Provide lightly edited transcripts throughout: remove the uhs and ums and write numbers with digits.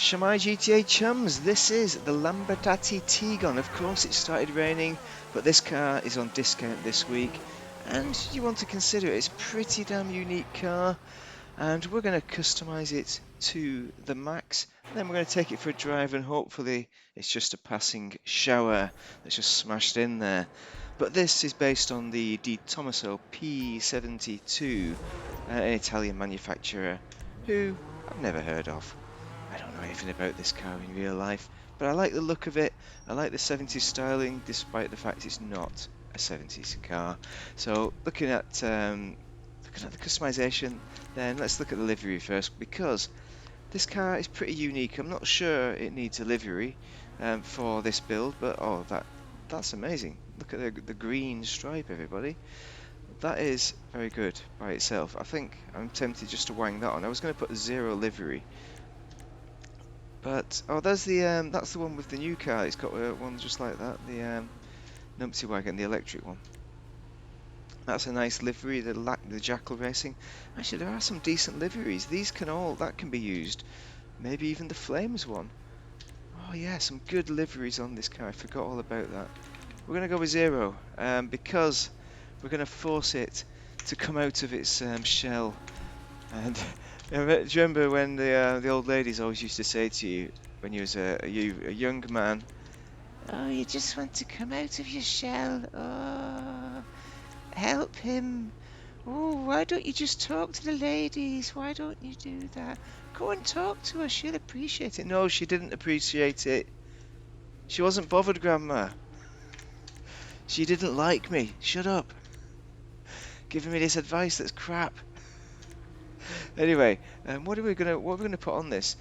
Shamai GTA chums, this is the Lamborghini Tigon. Of course it started raining, but this car is on discount this week, and you want to consider it. It's a pretty damn unique car, and we're going to customize it to the max. Then we're going to take it for a drive, and hopefully it's just a passing shower that's just smashed in there. But this is based on the Tomaso P72, an Italian manufacturer who I've never heard of. I don't know anything about this car in real life, but I like the look of it. I like the 70s styling, despite the fact it's not a 70s car. So looking at the customization, then let's look at the livery first, because this car is pretty unique. I'm not sure it needs a livery for this build, but oh, that's amazing. Look at the green stripe, everybody. That is very good by itself. I think I'm tempted just to wang that on. I was going to put zero livery. But oh, there's that's the one with the new car. It's got one just like that, the Numpty wagon, the electric one. That's a nice livery. The Jackal Racing. Actually, there are some decent liveries. These that can be used. Maybe even the Flames one. Oh yeah, some good liveries on this car. I forgot all about that. We're gonna go with zero because we're gonna force it to come out of its shell. And do you remember when the old ladies always used to say to you when you was a young man, "Oh, you just want to come out of your shell. Oh, help him. Oh, why don't you just talk to the ladies? Why don't you do that? Go and talk to her. She'll appreciate it." No, she didn't appreciate it. She wasn't bothered, Grandma. She didn't like me. Shut up. Giving me this advice that's crap. Anyway, what are we gonna put on this?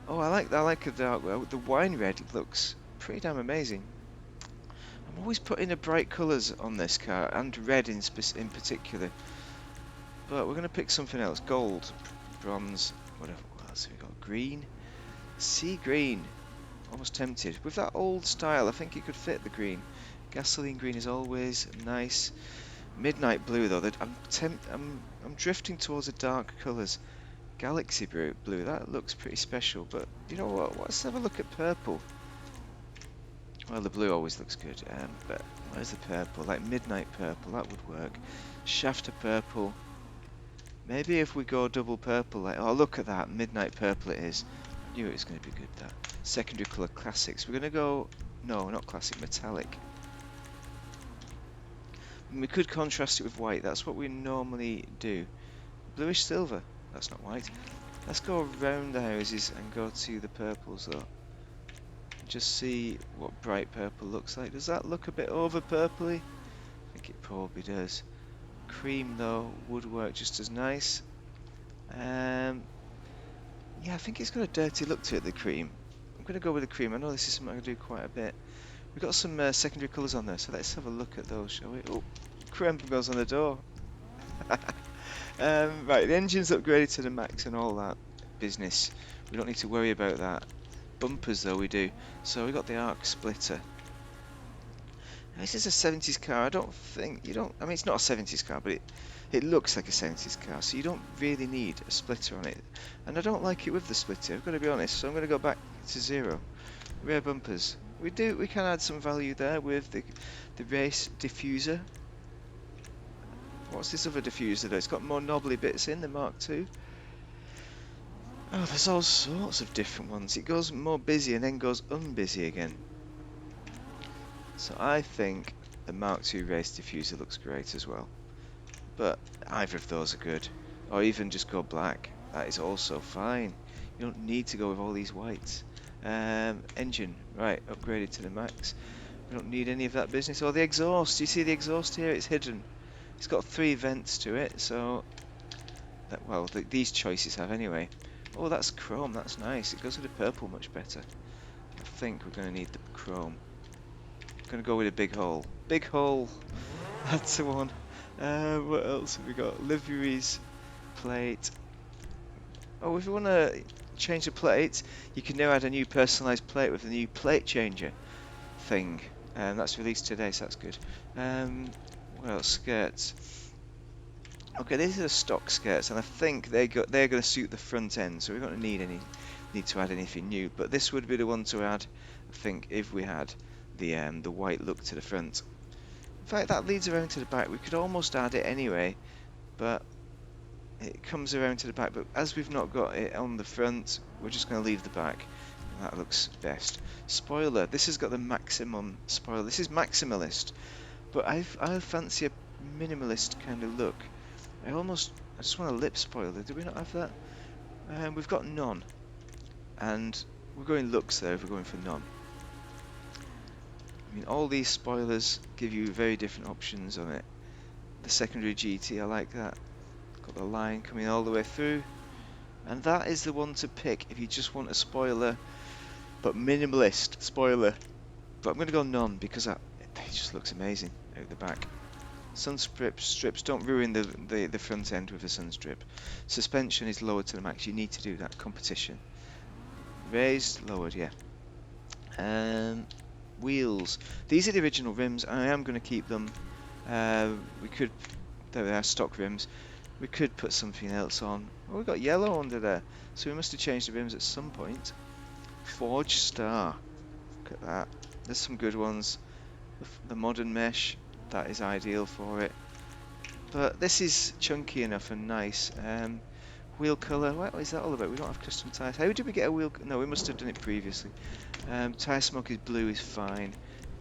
Oh, I like the dark. The wine red looks pretty damn amazing. I'm always putting the bright colours on this car, and red in particular. But we're gonna pick something else: gold, bronze, whatever. What else have we got? Green, sea green. Almost tempted with that old style. I think it could fit the green. Gasoline green is always nice. Midnight blue though. I'm drifting towards the dark colours. Galaxy blue, that looks pretty special, but you know what? Let's have a look at purple. Well, the blue always looks good, but where's the purple? Like midnight purple, that would work. Shafter purple. Maybe if we go double purple, like, oh, look at that, midnight purple it is. I knew it was going to be good, that. Secondary colour classics. We're going to go, no, not classic, metallic. And we could contrast it with white, that's what we normally do. Bluish silver, that's not white. Let's go around the houses and go to the purples though. Just see what bright purple looks like. Does that look a bit over purpley? I think it probably does. Cream though would work just as nice. Yeah, I think it's got a dirty look to it, the cream. I'm going to go with the cream. I know this is something I do quite a bit. We've got some secondary colours on there, so let's have a look at those, shall we? Oh, crimp goes on the door. Right, the engine's upgraded to the max and all that business. We don't need to worry about that. Bumpers though we do. So we got the arc splitter. Now, this is a 70s car. I mean, it's not a 70s car, but it looks like a 70s car, so you don't really need a splitter on it. And I don't like it with the splitter, I've got to be honest, so I'm going to go back to zero. Rear bumpers. We can add some value there with the race diffuser. What's this other diffuser though? It's got more knobbly bits in the Mark II. Oh, there's all sorts of different ones. It goes more busy and then goes unbusy again. So I think the Mark II race diffuser looks great as well. But either of those are good. Or even just go black. That is also fine. You don't need to go with all these whites. Engine, right, upgraded to the max. We don't need any of that business. Or the exhaust. You see the exhaust here? It's hidden. It's got 3 vents to it, so these choices have anyway. Oh, that's chrome. That's nice. It goes with the purple much better. I think we're going to need the chrome. Going to go with a big hole. Big hole. That's the one. What else have we got? Liveries, plate. Oh, if you want to change the plate, you can now add a new personalised plate with a new plate changer thing. That's released today, so that's good. What else? Skirts. Okay, these are the stock skirts, and I think they're going to suit the front end, so we're not going to need any need to add anything new. But this would be the one to add, I think, if we had the white look to the front. In fact, that leads around to the back. We could almost add it anyway, but it comes around to the back. But as we've not got it on the front, we're just going to leave the back. That looks best. Spoiler. This has got the maximum spoiler. This is maximalist, but I fancy a minimalist kind of look. I just want a lip spoiler. Do we not have that? We've got none, and we're going looks there if we're going for none. I mean, all these spoilers give you very different options on it. The secondary GT, I like that. Got the line coming all the way through, and that is the one to pick if you just want a spoiler, but minimalist spoiler. But I'm going to go none because it just looks amazing out the back. Sun strips don't ruin the front end with a sun strip. Suspension is lowered to the max. You need to do that. Competition. Raised, lowered, yeah. Wheels. These are the original rims. I am going to keep them. We could. There are stock rims. We could put something else on. Oh, we've got yellow under there. So we must have changed the rims at some point. Forge Star. Look at that. There's some good ones. The modern mesh. That is ideal for it. But this is chunky enough and nice. Wheel colour, what is that all about? We don't have custom tyres. How did we get a wheel? No, we must have done it previously. Tyre smoke is blue is fine.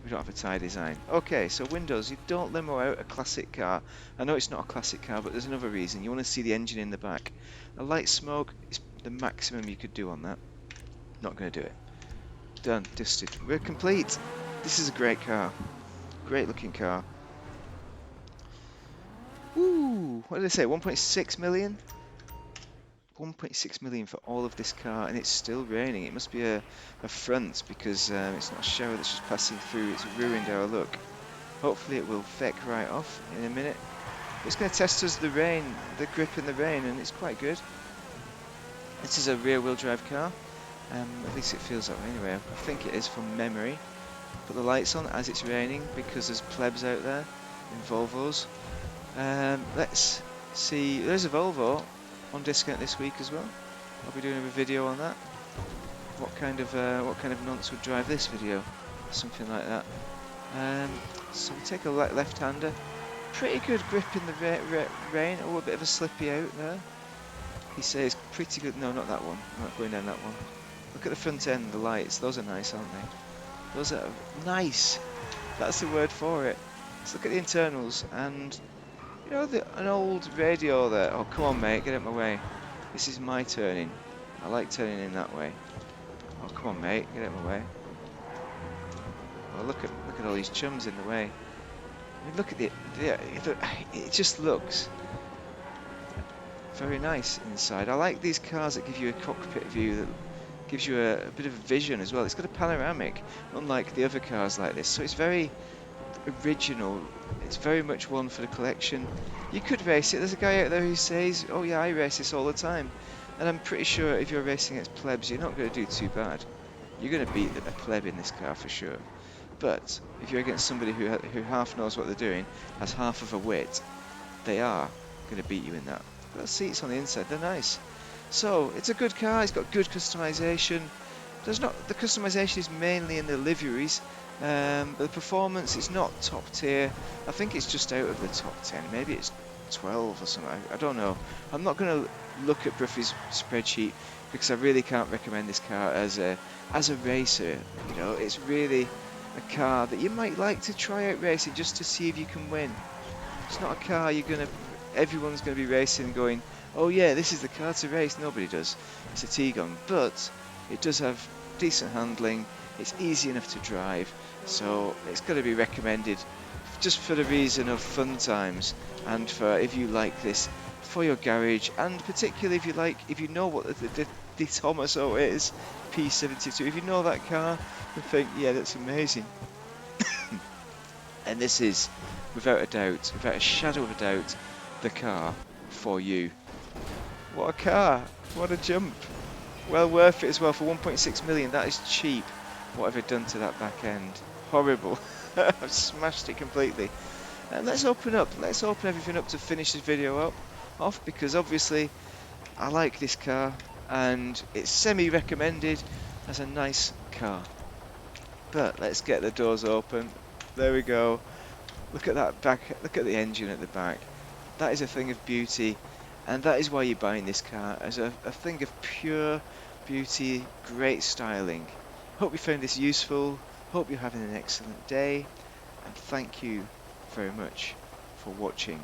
We don't have a tyre design. Okay, so windows, you don't limo out a classic car. I know it's not a classic car, but there's another reason. You want to see the engine in the back. A light smoke is the maximum you could do on that. Not going to do it. Done, dusted. We're complete. This is a great car. Great looking car. Ooh, what did I say? 1.6 million? 1.6 million for all of this car, and it's still raining. It must be a front because it's not a shower that's just passing through. It's ruined our look. Hopefully it will feck right off in a minute. It's going to test us the grip in the rain, and it's quite good. This is a rear-wheel drive car. At least it feels that way anyway. I think it is from memory. Put the lights on as it's raining because there's plebs out there in Volvos. Let's see. There's a Volvo on discount this week as well. I'll be doing a video on that. What kind of nonce would drive this video? Something like that. So we take a left-hander. Pretty good grip in the rain. Oh, a bit of a slippy out there. He says pretty good. No, not that one. I'm not going down that one. Look at the front end, the lights. Those are nice, aren't they? Those are nice. That's the word for it. Let's look at the internals and. You know, an old radio there. Oh, come on, mate, get out of my way. This is my turning. I like turning in that way. Oh, come on, mate, get out of my way. Oh, look at all these chums in the way. I mean, look at it just looks very nice inside. I like these cars that give you a cockpit view that gives you a bit of a vision as well. It's got a panoramic, unlike the other cars like this. So it's very original. It's very much one for the collection. You could race it. There's a guy out there who says, oh yeah, I race this all the time. And I'm pretty sure if you're racing against plebs, you're not going to do too bad. You're going to beat a pleb in this car for sure. But if you're against somebody who half knows what they're doing, has half of a wit, they are going to beat you in that. But the seats on the inside, they're nice. So it's a good car. It's got good customization. The customization is mainly in the liveries. But the performance is not top tier. I think it's just out of the top 10. Maybe it's 12 or something. I don't know. I'm not going to look at Bruffy's spreadsheet because I really can't recommend this car as a racer. You know, it's really a car that you might like to try out racing just to see if you can win. It's not a car everyone's going to be racing going, oh yeah, this is the car to race. Nobody does. It's a Tigon, but it does have decent handling. It's easy enough to drive, so it's going to be recommended just for the reason of fun times and for if you like this for your garage, and particularly if you know what the Tomaso is, P72. If you know that car and think, yeah, that's amazing. And this is, without a doubt, without a shadow of a doubt, the car for you. What a car! What a jump! Well worth it as well for 1.6 million. That is cheap. What have I done to that back end? Horrible. I've smashed it completely. And let's open everything up to finish this video off, because obviously I like this car. and it's semi-recommended as a nice car. But let's get the doors open. There we go. Look at that back, look at the engine at the back. That is a thing of beauty, and that is why you're buying this car, as a thing of pure beauty, great styling. Hope you found this useful, hope you're having an excellent day, and thank you very much for watching.